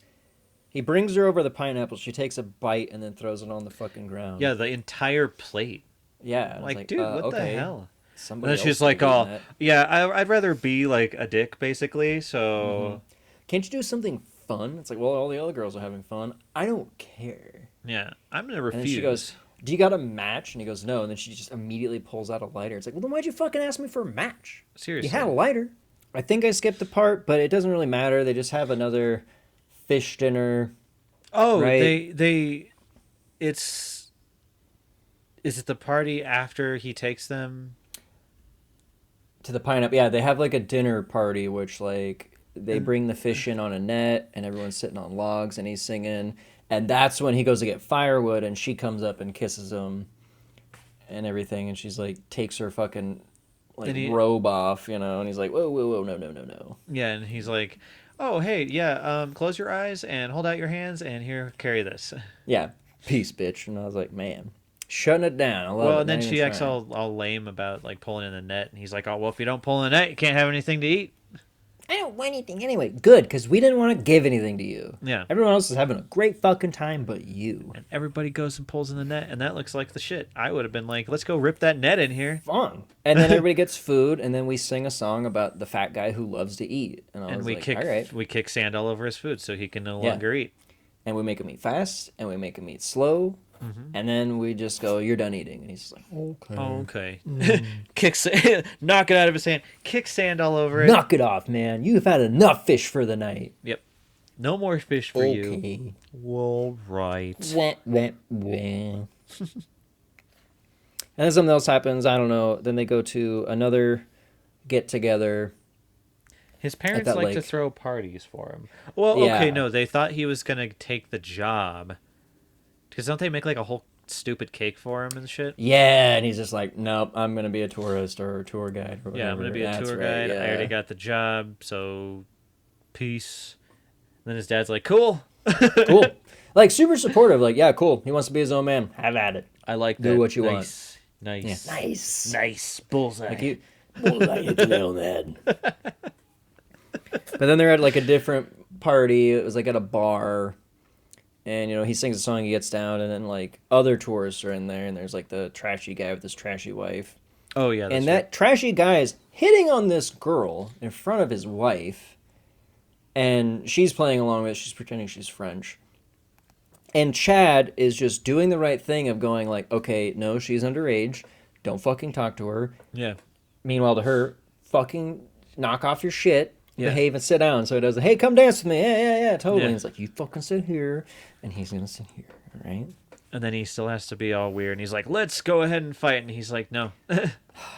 he brings her over the pineapple. She takes a bite and then throws it on the fucking ground. Yeah, the entire plate. Yeah. and I was Like, dude, what the okay. hell? Somebody And then she's else like, could've oh, done that. yeah, I'd rather be like a dick, basically. So, Can't you do something fun? It's like, well, all the other girls are having fun. I don't care. yeah, I'm going to And then refuse. she goes, do you got a match? And he goes, no. And then she just immediately pulls out a lighter. It's like, well, then why'd you fucking ask me for a match? Seriously. You had a lighter. I think I skipped a part, but it doesn't really matter. They just have another fish dinner. Oh, right? Is it the party after he takes them? To the pineapple. Yeah, they have like a dinner party, which like they bring the fish in on a net and everyone's sitting on logs and he's singing. And that's when he goes to get firewood and she comes up and kisses him and everything. And she's like, takes her fucking like robe off, you know. And he's like, whoa, whoa, whoa, no, no, no, no. Yeah, and he's like, oh, hey, yeah, close your eyes and hold out your hands and here, carry this. Yeah, peace, bitch. And I was like, man, shutting it down. I love Well, it. and then Not she even acts trying. all lame about like pulling in the net, and he's like, oh, well, if you don't pull in the net, you can't have anything to eat. I don't want anything anyway. Good, because we didn't want to give anything to you. Yeah. Everyone else is having a great fucking time but you. And everybody goes and pulls in the net, and that looks like the shit. I would have been like, let's go rip that net in here. Fun. And then everybody gets food, and then we sing a song about the fat guy who loves to eat. And I was we like, kick all right. we kick sand all over his food so he can no Yeah. longer eat. And we make him eat fast, and we make him eat slow. And then we just go, you're done eating. And he's just like, okay. Oh, okay. Knock it out of his hand. Kick sand all over it. Knock it off, man. You've had enough fish for the night. Yep. No more fish for you. Okay. Well, right. Wah, wah, wah. And then something else happens. I don't know. Then they go to another get together. His parents that, like to like- throw parties for him. Well, Yeah. okay, no, they thought he was gonna take the job. Because don't they make like a whole stupid cake for him and shit? Yeah, and he's just like, nope, I'm gonna be a tourist or a tour guide or whatever. Yeah, I'm gonna be a That's tour right, guide. I yeah. already got the job, so peace. And then his dad's like, cool. Cool. Like super supportive. Like, yeah, cool. He wants to be his own man. Have at it. I like that. Do what you nice. Nice. Yeah. Nice. Nice. Bullseye. Like you. Bullseye hit the nail on the head. But then they're at like a different party. It was like at a bar. And, you know, he sings a song, he gets down, and then, like, other tourists are in there, and there's, like, the trashy guy with his trashy wife. Oh, yeah. That's And right. that trashy guy is hitting on this girl in front of his wife, and she's playing along with it. She's pretending she's French. And Chad is just doing the right thing of going, like, okay, no, she's underage. Don't fucking talk to her. Yeah. Meanwhile, to her, fucking knock off your shit. Yeah. Behave and sit down. So he does, hey, come dance with me. Yeah, totally. Yeah. And he's like, you fucking sit here, and he's gonna sit here, all right? And then he still has to be all weird. And he's like, let's go ahead and fight. And he's like, no. I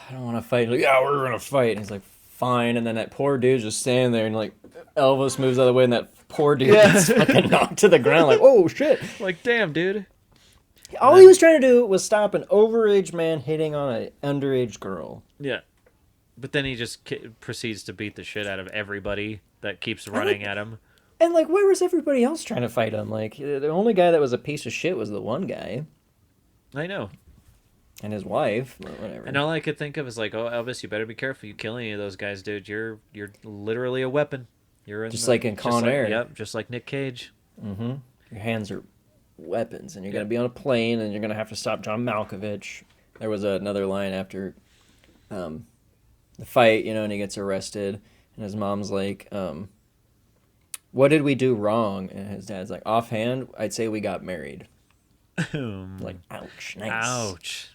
don't want to fight. Like, yeah, we're gonna fight. And he's like, fine. And then that poor dude's just standing there, and like Elvis moves out of the way, and that poor dude gets fucking knocked to the ground. Like, oh shit! Like, damn, dude. All he was trying to do was stop an overage man hitting on an underage girl. Yeah. But then he just proceeds to beat the shit out of everybody that keeps running at him. And like, where was everybody else trying to fight him? Like, the only guy that was a piece of shit was the one guy I know. and his wife. Or whatever. And all I could think of is like, oh, Elvis, you better be careful. You kill any of those guys, dude. You're literally a weapon. You're in Just like in Con Air. Yep, just like Nick Cage. Your hands are weapons, and you're gonna be on a plane, and you're gonna have to stop John Malkovich. There was another line after the fight, you know, and he gets arrested, and his mom's like, what did we do wrong? And his dad's like, offhand, I'd say we got married. Like, ouch, nice. Ouch.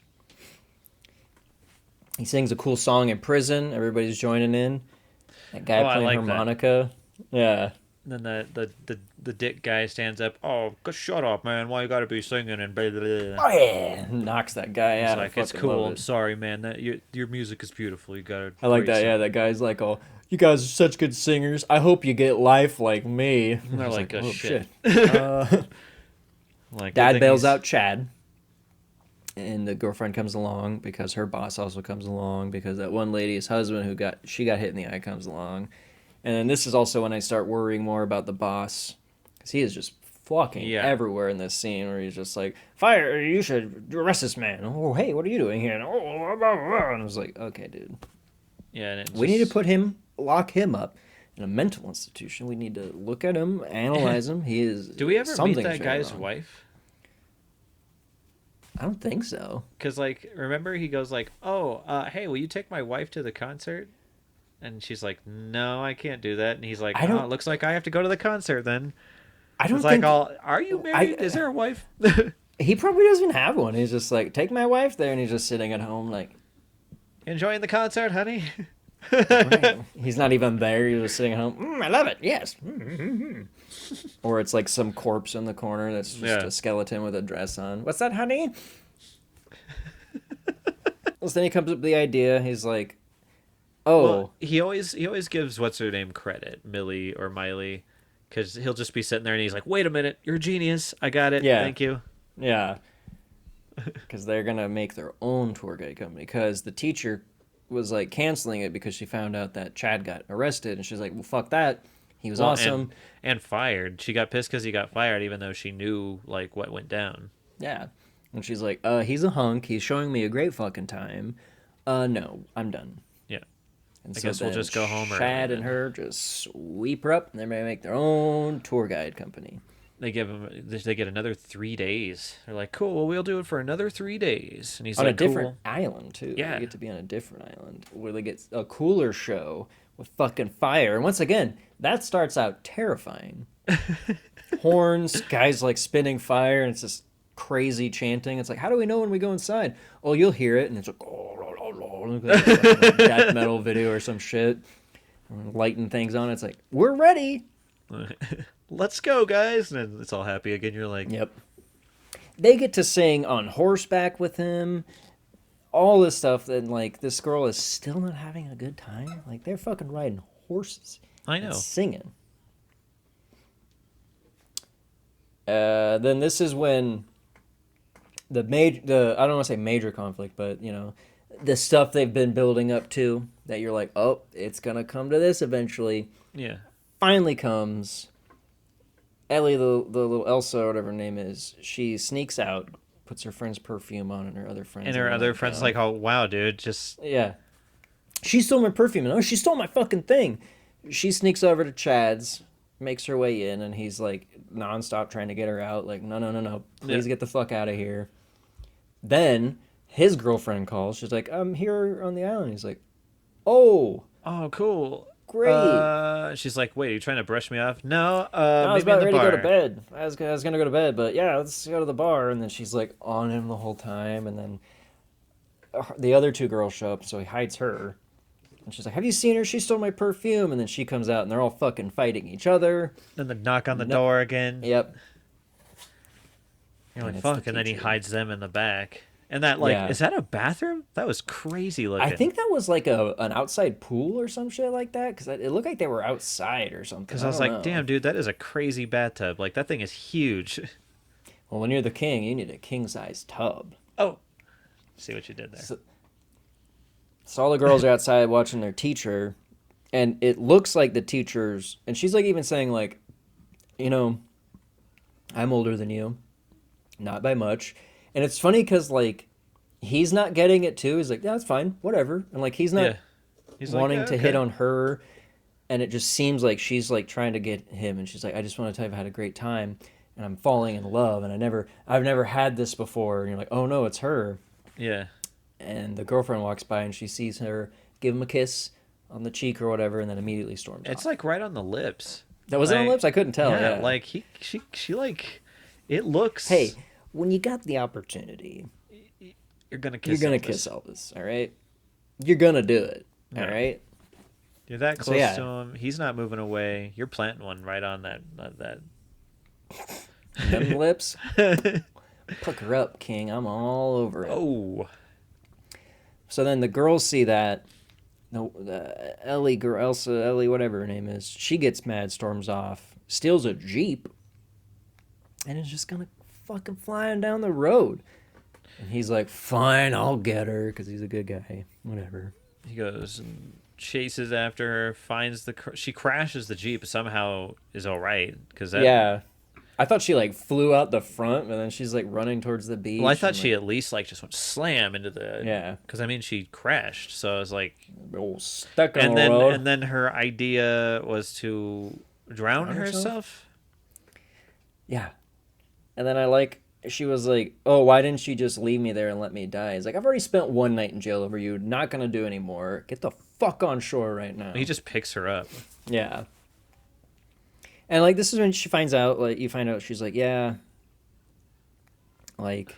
He sings a cool song in prison. Everybody's joining in. That guy Oh, I playing like that. harmonica. Yeah. And then the dick guy stands up. Oh, shut up, man. Why you gotta be singing and blah, blah, blah. Oh, yeah. Knocks that guy It's out. like, I it's fucking cool. love I'm it. sorry, man. That your music is beautiful. You got it. I like that, yeah. That guy's like, oh, you guys are such good singers. I hope you get life like me. And they're I was like, oh, oh, shit. shit. Like, good Dad thing bails he's- out Chad. And the girlfriend comes along because her boss also comes along because that one lady's husband who got hit in the eye comes along. And then this is also when I start worrying more about the boss because he is just fucking everywhere in this scene where he's just like, fire, you should arrest this man. Oh, hey, what are you doing here? And, oh, blah, blah, blah. And I was like, okay, dude. Yeah, and We need to lock him up in a mental institution. We need to look at him, analyze him. He is. Do we ever meet that guy's wife? I don't think so. Because, like, remember he goes like, oh, hey, will you take my wife to the concert? And she's like, no, I can't do that. And he's like, oh, it looks like I have to go to the concert then. I don't think... are you married? Is there a wife? He probably doesn't have one. He's just like, take my wife there. And he's just sitting at home like... Enjoying the concert, honey? Right. He's not even there. He's just sitting at home. I love it. Yes. Or it's like some corpse in the corner that's just a skeleton with a dress on. What's that, honey? So then he comes up with the idea. He's like, oh. Well, he always gives what's her name credit, Millie or Miley, because he'll just be sitting there and he's like, wait a minute, you're a genius. I got it. Yeah. Thank you. Yeah. Because they're going to make their own tour guide company because the teacher was like canceling it because she found out that Chad got arrested and she's like, well, fuck that. He was awesome. And fired. She got pissed because he got fired even though she knew like what went down. Yeah. And she's like, he's a hunk. He's showing me a great fucking time. No, I'm done. Yeah. And I guess we'll just go home. Chad and her just sweep her up and they're going to make their own tour guide company. They get another 3 days. They're like, cool, well, we'll do it for another 3 days. And he's on like, a different island, too. Yeah. They get to be on a different island where they get a cooler show with fucking fire. And once again, that starts out terrifying. Horns, guys like spinning fire, and it's just crazy chanting. It's like, how do we know when we go inside? Oh, you'll hear it, and it's like, like death metal video or some shit. Lighting things on. It's like, we're ready. Let's go, guys. And then it's all happy again. You're like, yep. They get to sing on horseback with him. All this stuff. And like, this girl is still not having a good time. Like, they're fucking riding horses. I know. And singing. Then this is when I don't want to say major conflict, but you know, the stuff they've been building up to that you're like, oh, it's gonna come to this eventually. Yeah. Finally comes. Ellie, the little Elsa, or whatever her name is, she sneaks out, puts her friend's perfume on, and her other friends. And her other friend's like, oh, wow, dude, just... Yeah. She stole my perfume. And, oh, she stole my fucking thing. She sneaks over to Chad's, makes her way in, and he's, like, nonstop trying to get her out. Like, no. Please get the fuck out of here. Then his girlfriend calls. She's like, I'm here on the island. He's like, oh. Oh, cool. Great. She's like, wait, are you trying to brush me off? No, I was about ready to go to bed. I was gonna go to bed, but yeah, let's go to the bar. And then she's like on him the whole time. And then the other two girls show up, so he hides her. And she's like, have you seen her? She stole my perfume. And then she comes out, and they're all fucking fighting each other. Then the knock on the door again. Yep. You're like, fuck, and then he hides them in the back. And that, like, is that a bathroom? That was crazy looking. I think that was like an outside pool or some shit like that, because it looked like they were outside or something. Because I was like, damn, dude, that is a crazy bathtub. Like, that thing is huge. Well, when you're the king, you need a king-size tub. Oh. See what you did there. So all the girls are outside watching their teacher, and it looks like the teacher's... And she's, like, even saying, like, you know, I'm older than you. Not by much. And it's funny because, like, he's not getting it, too. He's like, yeah, that's fine. Whatever. And, like, he's not wanting to hit on her. And it just seems like she's, like, trying to get him. And she's like, I just want to tell you I've had a great time. And I'm falling in love. And I've never had this before. And you're like, oh, no, it's her. Yeah. And the girlfriend walks by and she sees her give him a kiss on the cheek or whatever. And then immediately storms off. It's, like, right on the lips. That was on the lips? I couldn't tell. Yeah, like, she, like, it looks... Hey... When you got the opportunity, you're gonna kiss Elvis, all right? You're gonna do it, all right? You're that close to him. He's not moving away. You're planting one right on that. Them lips. Pucker up, King. I'm all over it. Oh. So then the girls see that. The Ellie girl, Elsa, Ellie, whatever her name is, she gets mad, storms off, steals a Jeep, and is just gonna fucking flying down the road. And he's like, fine, I'll get her, because he's a good guy. Whatever. He goes and chases after her, finds she crashes the Jeep, somehow is all right. Yeah. I thought she, like, flew out the front, and then she's, like, running towards the beach. Well, I thought she at least, like, just went slam into the... Yeah. Because, I mean, she crashed, so I was like... Oh, stuck on the road. And then her idea was to drown herself? Yeah. And then she was like, oh, why didn't she just leave me there and let me die? He's like, I've already spent one night in jail over you. Not going to do any more. Get the fuck on shore right now. He just picks her up. Yeah. And, like, this is when she finds out, like, you find out she's like, yeah, like,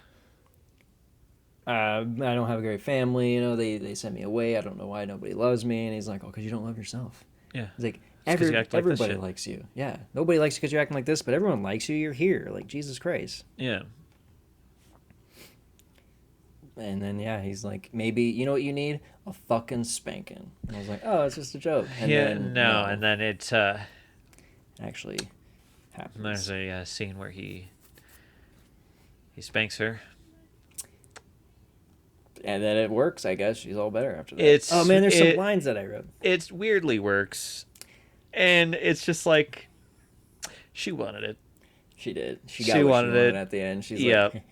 I don't have a great family, you know, they sent me away. I don't know why nobody loves me. And he's like, oh, because you don't love yourself. Yeah. He's like, you act like everybody likes you. Yeah. Nobody likes you because you're acting like this, but everyone likes you. You're here. Like, Jesus Christ. Yeah. And then, yeah, he's like, maybe, you know what you need? A fucking spanking. And I was like, oh, it's just a joke. And then, no, and then it actually happens. there's a scene where he spanks her. And then it works, I guess. She's all better after that. Oh, man, there's some lines that I wrote. It weirdly works. And it's just like, she wanted it. She did. She got what she wanted at the end. She's like,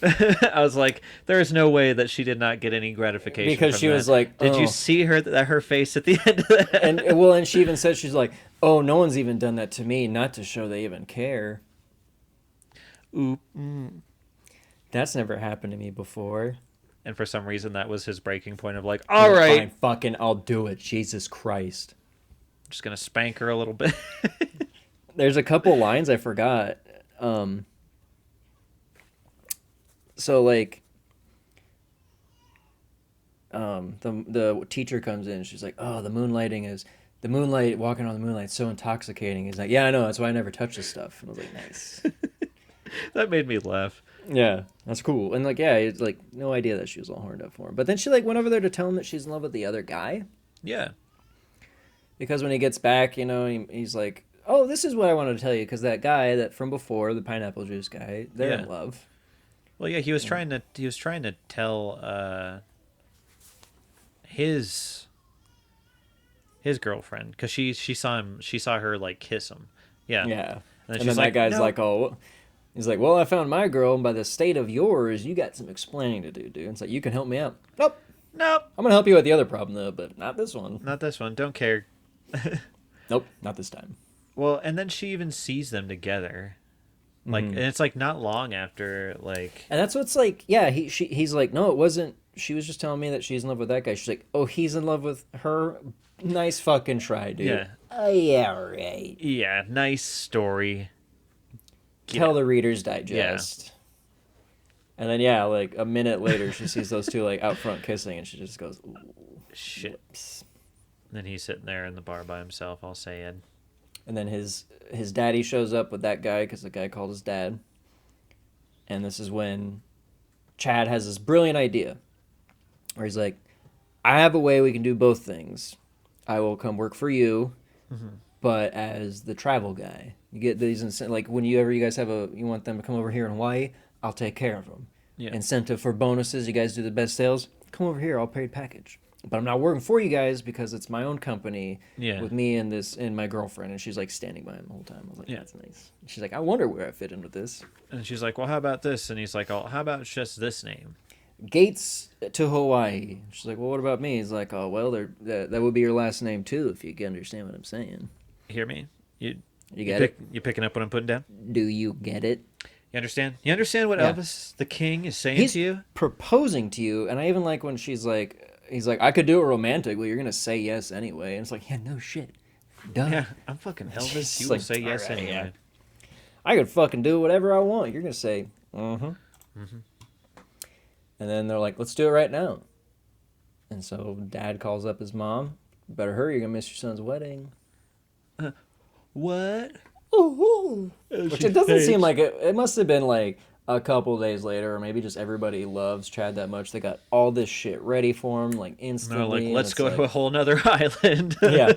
I was like, there is no way that she did not get any gratification because from she that. was like, did you see her face at the end of that? And she even said, she's like, oh, no one's even done that to me, not to show they even care. Oop. That's never happened to me before. And for some reason, that was his breaking point of like, all right, fine, fucking, I'll do it. Jesus Christ. I'm just gonna spank her a little bit. There's a couple lines I forgot. So like, the teacher comes in. She's like, "Oh, the moonlight, walking on the moonlight, is so intoxicating." He's like, "Yeah, I know. That's why I never touch this stuff." And I was like, "Nice." That made me laugh. Yeah, that's cool. And like, yeah, it's like no idea that she was all horned up for him. But then she like went over there to tell him that she's in love with the other guy. Yeah. Because when he gets back, you know, he's like, "Oh, this is what I wanted to tell you." Because that guy that from before, the pineapple juice guy, they're in love. Well, yeah, he was trying to tell his girlfriend, because she saw her like kiss him. Yeah. Yeah. And then that guy's like, "Oh," he's like, "Well, I found my girl, and by the state of yours, you got some explaining to do, dude." And it's like, "You can help me out." Nope. I'm gonna help you with the other problem though, but not this one. Not this one. Don't care. Nope, not this time. Well, and then she even sees them together. Like, and it's like not long after, like, and that's what's like, yeah. He's like, "No, it wasn't. She was just telling me that she's in love with that guy." She's like, "Oh, he's in love with her. Nice fucking try, dude." Yeah. Oh yeah, right. Yeah, nice story. Tell the Reader's Digest. Yeah. And then yeah, like a minute later, she sees those two like out front kissing, and she just goes, "Ooh, shit." Whoops. And then he's sitting there in the bar by himself, all sad. And then his daddy shows up with that guy because the guy called his dad. And this is when Chad has this brilliant idea where he's like, "I have a way we can do both things. I will come work for you, but as the travel guy. You get these, like whenever you guys you want them to come over here in Hawaii, I'll take care of them. Yeah. Incentive for bonuses, you guys do the best sales, come over here, I'll pay package. But I'm not working for you guys because it's my own company with me and my girlfriend." And she's like standing by him the whole time. I was like, "That's nice." She's like, "I wonder where I fit in with this." And she's like, "Well, how about this?" And he's like, "Oh, how about just this name? Gates to Hawaii." She's like, "Well, what about me?" He's like, "Oh, well, that would be your last name too, if you can understand what I'm saying." You hear me? You get it? You picking up what I'm putting down? Do you get it? You understand? You understand what Elvis the King is saying to you? Proposing to you, and I even like when he's like, "I could do it romantic." Well, you're gonna say yes anyway, and it's like, yeah, no shit, duh. Yeah, I'm fucking Elvis. You will say yes anyway. Yeah. I could fucking do whatever I want. You're gonna say, And then they're like, "Let's do it right now." And so Dad calls up his mom. "Better hurry, you're gonna miss your son's wedding." What? Ooh. Which it doesn't seem like it. It must have been like a couple days later, or maybe just everybody loves Chad that much. They got all this shit ready for him, like instantly. No, like, let's go to a whole nother island. Yeah.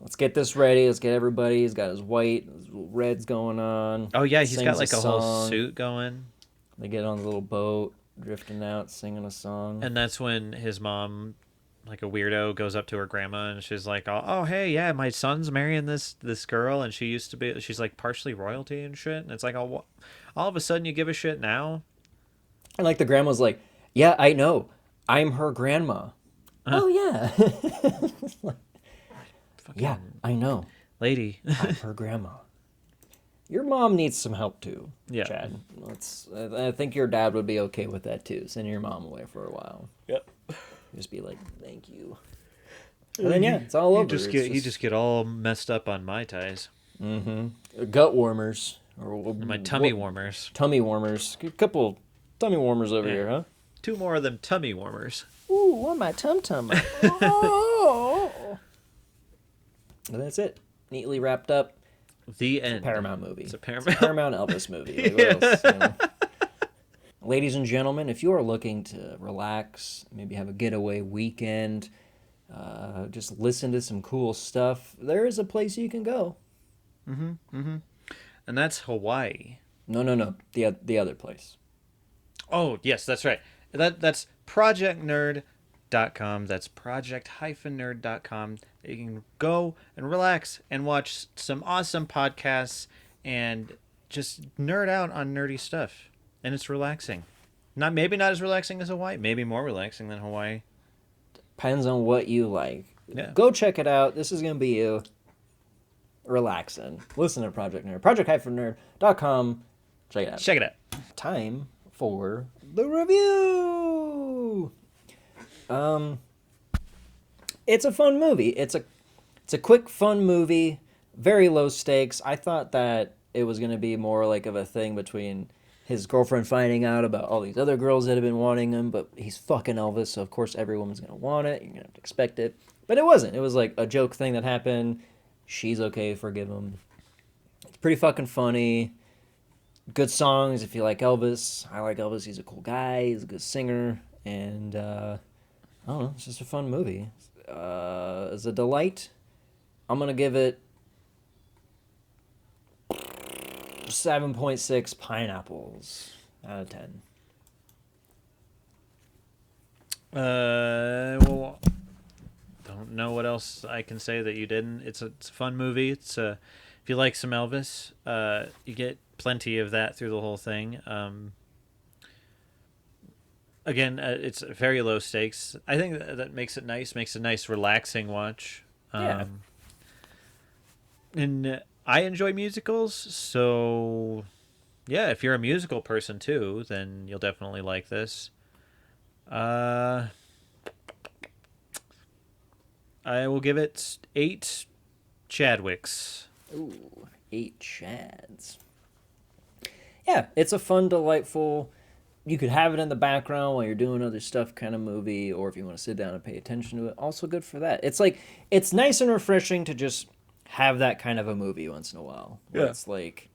Let's get this ready. Let's get everybody. He's got his white, his red's going on. Oh, yeah, he's got like a whole suit going. They get on the little boat, drifting out, singing a song. And that's when his mom, like a weirdo, goes up to her grandma and she's like, "Oh, hey, yeah, my son's marrying this girl, and she's like partially royalty and shit." And it's like, all of a sudden you give a shit now? And like the grandma's like, "Yeah, I know. I'm her grandma." Oh yeah. Yeah, I know. Lady. I'm her grandma. Your mom needs some help too, Yeah. Chad. I think your dad would be okay with that too. Send your mom away for a while. Yep. Just be like, thank you. And then yeah, it's all over. You just get all messed up on Mai Tais. Gut warmers or My tummy warmers. Tummy warmers. A couple tummy warmers over here, huh? 2 more of them tummy warmers. Ooh, want my tum-tum. Oh. And that's it. Neatly wrapped up. The end. Paramount movie. It's a Paramount. Paramount Elvis movie. Like, what else, you know? Ladies and gentlemen, if you are looking to relax, maybe have a getaway weekend, just listen to some cool stuff, there is a place you can go. And that's Hawaii. No. The other place. Oh, yes, that's right. That's projectnerd.com. That's project-nerd.com. You can go and relax and watch some awesome podcasts and just nerd out on nerdy stuff. And it's relaxing. Maybe not as relaxing as Hawaii. Maybe more relaxing than Hawaii. Depends on what you like. Yeah. Go check it out. This is going to be you relaxing. Listen to Project Nerd. Project-nerd.com. Check it out. Check it out. Time for the review. It's a fun movie. It's a quick, fun movie. Very low stakes. I thought that it was going to be more like of a thing between his girlfriend finding out about all these other girls that have been wanting him, but he's fucking Elvis, so of course every woman's going to want it. You're going to have to expect it. But it wasn't. It was like a joke thing that happened. She's okay, forgive him. It's pretty fucking funny. Good songs if you like Elvis. I like Elvis. He's a cool guy. He's a good singer. And, I don't know. It's just a fun movie. It's a delight. I'm going to give it 7.6 pineapples out of 10. Well, don't know what else I can say that you didn't. It's a fun movie. If you like some Elvis, you get plenty of that through the whole thing. Again, it's very low stakes. I think that makes it nice. Makes a nice, relaxing watch. Yeah. And I enjoy musicals, so yeah, if you're a musical person too, then you'll definitely like this. I will give it 8 Chadwicks. Ooh, 8 Chads. Yeah, it's a fun, delightful, you could have it in the background while you're doing other stuff kind of movie, or if you want to sit down and pay attention to it, also good for that. It's like, it's nice and refreshing to just have that kind of a movie once in a while. Where it's like,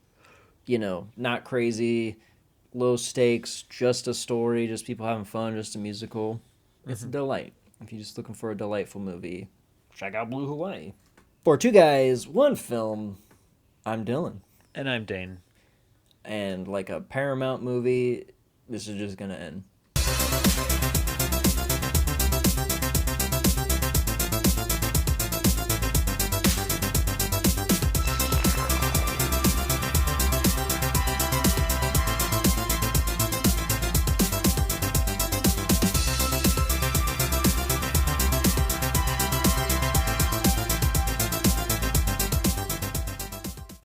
you know, not crazy, low stakes, just a story, just people having fun, just a musical. It's a delight. If you're just looking for a delightful movie, check out Blue Hawaii. For 2 guys, 1 film, I'm Dylan. And I'm Dane. And like a Paramount movie, this is just gonna end.